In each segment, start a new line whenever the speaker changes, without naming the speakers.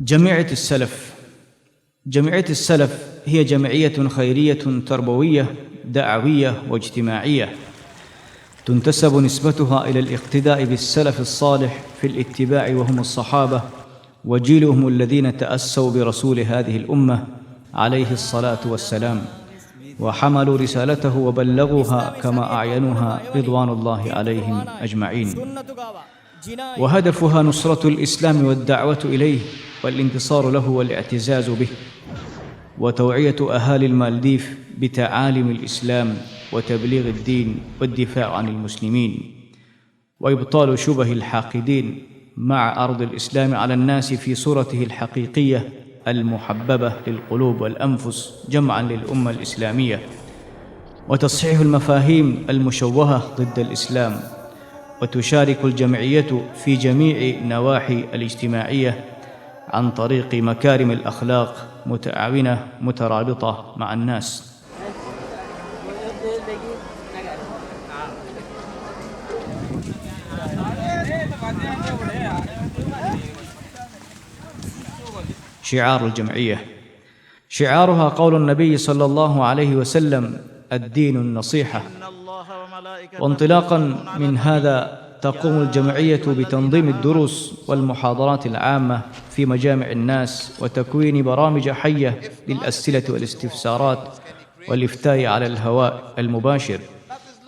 جمعية السلف. جمعية السلف هي جمعية خيرية تربوية دعوية واجتماعية تنتسب نسبتها إلى الاقتداء بالسلف الصالح في الاتباع، وهم الصحابة وجيلهم الذين تأسوا برسول هذه الأمة عليه الصلاة والسلام، وحملوا رسالته وبلغوها كما أعينوها رضوان الله عليهم أجمعين. وهدفها نصرة الإسلام والدعوة إليه والانتصار له والاعتزاز به، وتوعية أهالي المالديف بتعاليم الإسلام وتبليغ الدين والدفاع عن المسلمين، وإبطال شبه الحاقدين مع أرض الإسلام على الناس في صورته الحقيقية المحببة للقلوب والأنفس جمعاً للأمة الإسلامية، وتصحيح المفاهيم المشوهة ضد الإسلام. وتشارك الجمعية في جميع نواحي الاجتماعية عن طريق مكارم الأخلاق، متعاونة مترابطة مع الناس. شعار الجمعية: شعارها قول النبي صلى الله عليه وسلم: الدين النصيحة. وانطلاقا من هذا تقوم الجمعية بتنظيم الدروس والمحاضرات العامة في مجامع الناس، وتكوين برامج حية للأسئلة والاستفسارات والإفتاء على الهواء المباشر،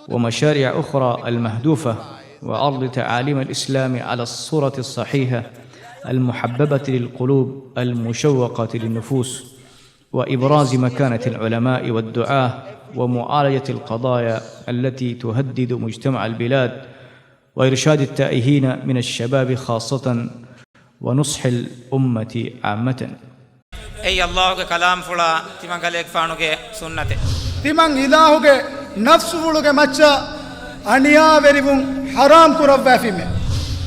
ومشاريع أخرى المهدوفة، وعرض تعاليم الإسلام على الصورة الصحيحة المحببة للقلوب المشوقة للنفوس، وإبراز مكانة العلماء والدعاة، ومعالجة القضايا التي تهدد مجتمع البلاد، وإرشاد التائهين من الشباب خاصة، ونصح الأمة عامة.
أي الله كلام فلا تمن كلك فانوك سنته
تمن إلهك نفس فلوك مچا أنيا بريبون حرام كرب فيمه.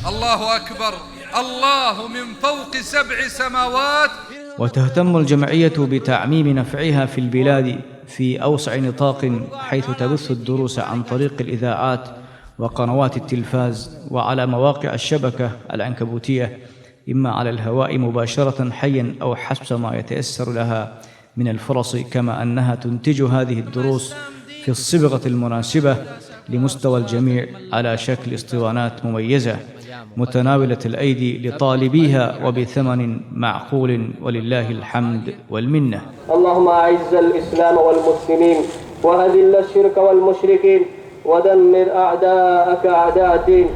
الله أكبر، الله من فوق 7 سماوات.
وتهتم الجمعية بتعميم نفعها في البلاد في أوسع نطاق، حيث تبث الدروس عن طريق الإذاعات وقنوات التلفاز وعلى مواقع الشبكة العنكبوتية، إما على الهواء مباشرة حيا أو حسب ما يتيسر لها من الفرص، كما أنها تنتج هذه الدروس في الصبغة المناسبة لمستوى الجميع على شكل اسطوانات مميزة متناولة الأيدي لطالبيها وبثمن معقول، ولله الحمد والمنة.
اللهم أعز الإسلام والمسلمين وأذل الشرك والمشركين ودمر أعداءك أعداء الدين.